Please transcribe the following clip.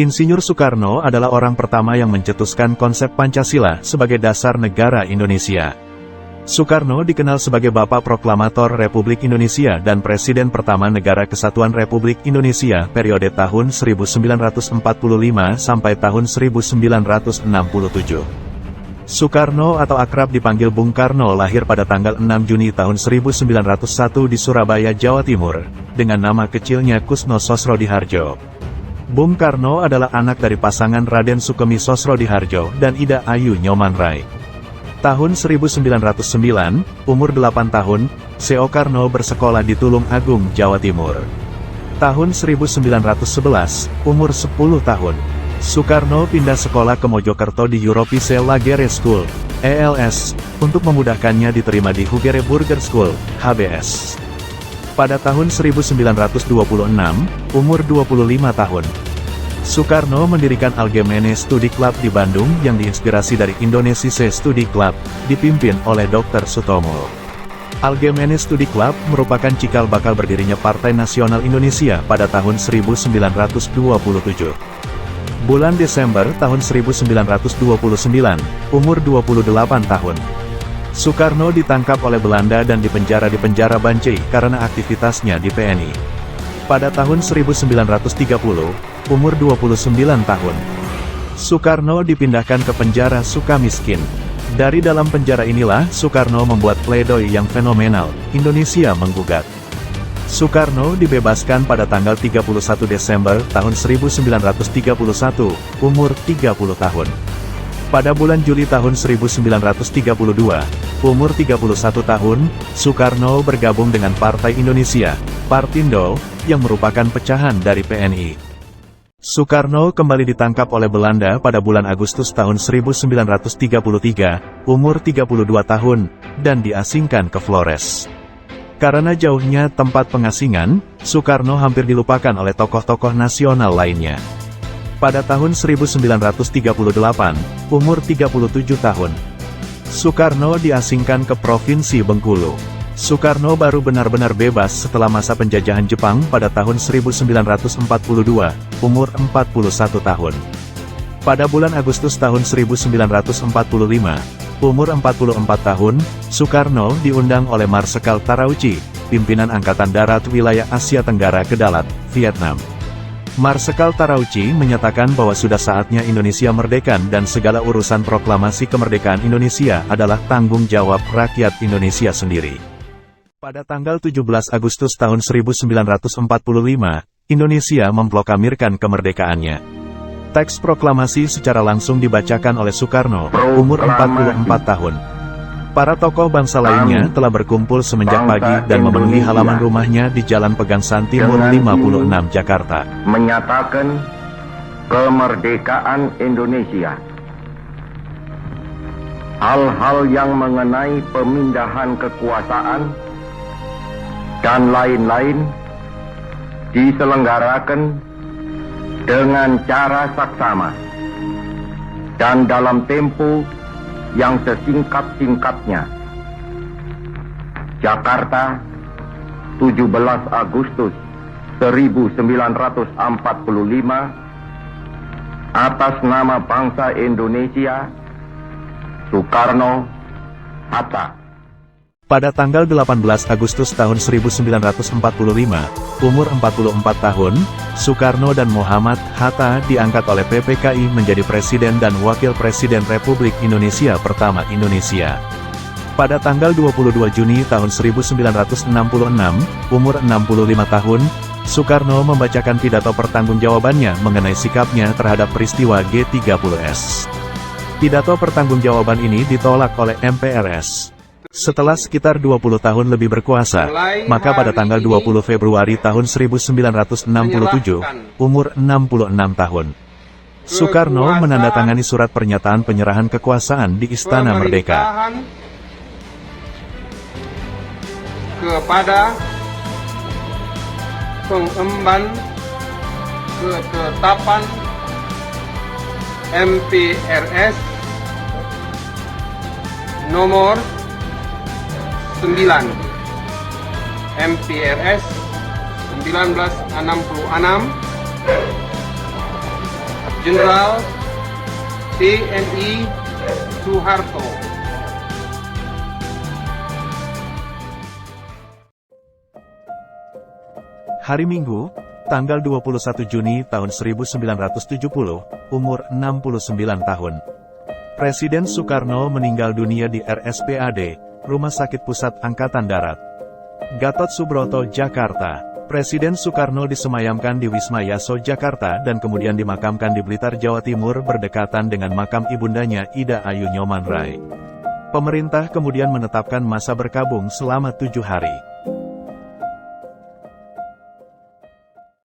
Insinyur Soekarno adalah orang pertama yang mencetuskan konsep Pancasila sebagai dasar negara Indonesia. Soekarno dikenal sebagai Bapak Proklamator Republik Indonesia dan Presiden pertama Negara Kesatuan Republik Indonesia periode tahun 1945 sampai tahun 1967. Soekarno atau akrab dipanggil Bung Karno lahir pada tanggal 6 Juni tahun 1901 di Surabaya, Jawa Timur, dengan nama kecilnya Kusno Sosrodihardjo. Bung Karno adalah anak dari pasangan Raden Sukemi Sosrodihardjo dan Ida Ayu Nyoman-Rai. Tahun 1909, umur 8 tahun, Seo Karno bersekolah di Tulung Agung, Jawa Timur. Tahun 1911, umur 10 tahun, Soekarno pindah sekolah ke Mojokerto di Europese Lagere School, ELS, untuk memudahkannya diterima di Hugere Burger School, HBS. Pada tahun 1926, umur 25 tahun, Soekarno mendirikan Algemene Studi Club di Bandung yang diinspirasi dari Indonesische Studi Club, dipimpin oleh Dr. Sutomo. Algemene Studi Club merupakan cikal bakal berdirinya Partai Nasional Indonesia pada tahun 1927. Bulan Desember tahun 1929, umur 28 tahun, Soekarno ditangkap oleh Belanda dan dipenjara di penjara Bancai karena aktivitasnya di PNI. Pada tahun 1930, umur 29 tahun, Soekarno dipindahkan ke penjara Sukamiskin. Dari dalam penjara inilah Soekarno membuat pledoi yang fenomenal, Indonesia Menggugat. Soekarno dibebaskan pada tanggal 31 Desember tahun 1931, umur 30 tahun. Pada bulan Juli tahun 1932, umur 31 tahun, Soekarno bergabung dengan Partai Indonesia, Partindo, yang merupakan pecahan dari PNI. Soekarno kembali ditangkap oleh Belanda pada bulan Agustus tahun 1933, umur 32 tahun, dan diasingkan ke Flores. Karena jauhnya tempat pengasingan, Soekarno hampir dilupakan oleh tokoh-tokoh nasional lainnya. Pada tahun 1938, umur 37 tahun, Soekarno diasingkan ke Provinsi Bengkulu. Soekarno baru benar-benar bebas setelah masa penjajahan Jepang pada tahun 1942, umur 41 tahun. Pada bulan Agustus tahun 1945, umur 44 tahun, Soekarno diundang oleh Marsekal Tarauchi, pimpinan Angkatan Darat Wilayah Asia Tenggara ke Dalat, Vietnam. Marsekal Tarauchi menyatakan bahwa sudah saatnya Indonesia merdeka dan segala urusan proklamasi kemerdekaan Indonesia adalah tanggung jawab rakyat Indonesia sendiri. Pada tanggal 17 Agustus tahun 1945, Indonesia memproklamirkan kemerdekaannya. Teks proklamasi secara langsung dibacakan oleh Soekarno, umur 44 tahun. Para tokoh bangsa lainnya telah berkumpul semenjak pagi dan memenuhi halaman rumahnya di Jalan Pegangsaan Timur 56, Jakarta. Menyatakan kemerdekaan Indonesia. Hal-hal yang mengenai pemindahan kekuasaan dan lain-lain diselenggarakan dengan cara saksama dan dalam tempo yang sesingkat-singkatnya. Jakarta, 17 Agustus 1945, atas nama bangsa Indonesia, Soekarno, Hatta. Pada tanggal 18 Agustus tahun 1945, umur 44 tahun, Soekarno dan Muhammad Hatta diangkat oleh PPKI menjadi Presiden dan Wakil Presiden Republik Indonesia pertama Indonesia. Pada tanggal 22 Juni tahun 1966, umur 65 tahun, Soekarno membacakan pidato pertanggungjawabannya mengenai sikapnya terhadap peristiwa G30S. Pidato pertanggungjawaban ini ditolak oleh MPRS. Setelah sekitar 20 tahun lebih berkuasa, maka pada tanggal 20 Februari tahun 1967, umur 66 tahun, Soekarno menandatangani surat pernyataan penyerahan kekuasaan di Istana Merdeka. Kepada pengemban ketetapan MPRS nomor 9 MPRS 1966 Jenderal TNI Soeharto. Hari Minggu, tanggal 21 Juni tahun 1970, umur 69 tahun. Presiden Soekarno meninggal dunia di RSPAD, Rumah Sakit Pusat Angkatan Darat. Gatot Subroto, Jakarta. Presiden Soekarno disemayamkan di Wisma Yaso, Jakarta dan kemudian dimakamkan di Blitar, Jawa Timur berdekatan dengan makam ibundanya Ida Ayu Nyoman Rai. Pemerintah kemudian menetapkan masa berkabung selama 7 hari.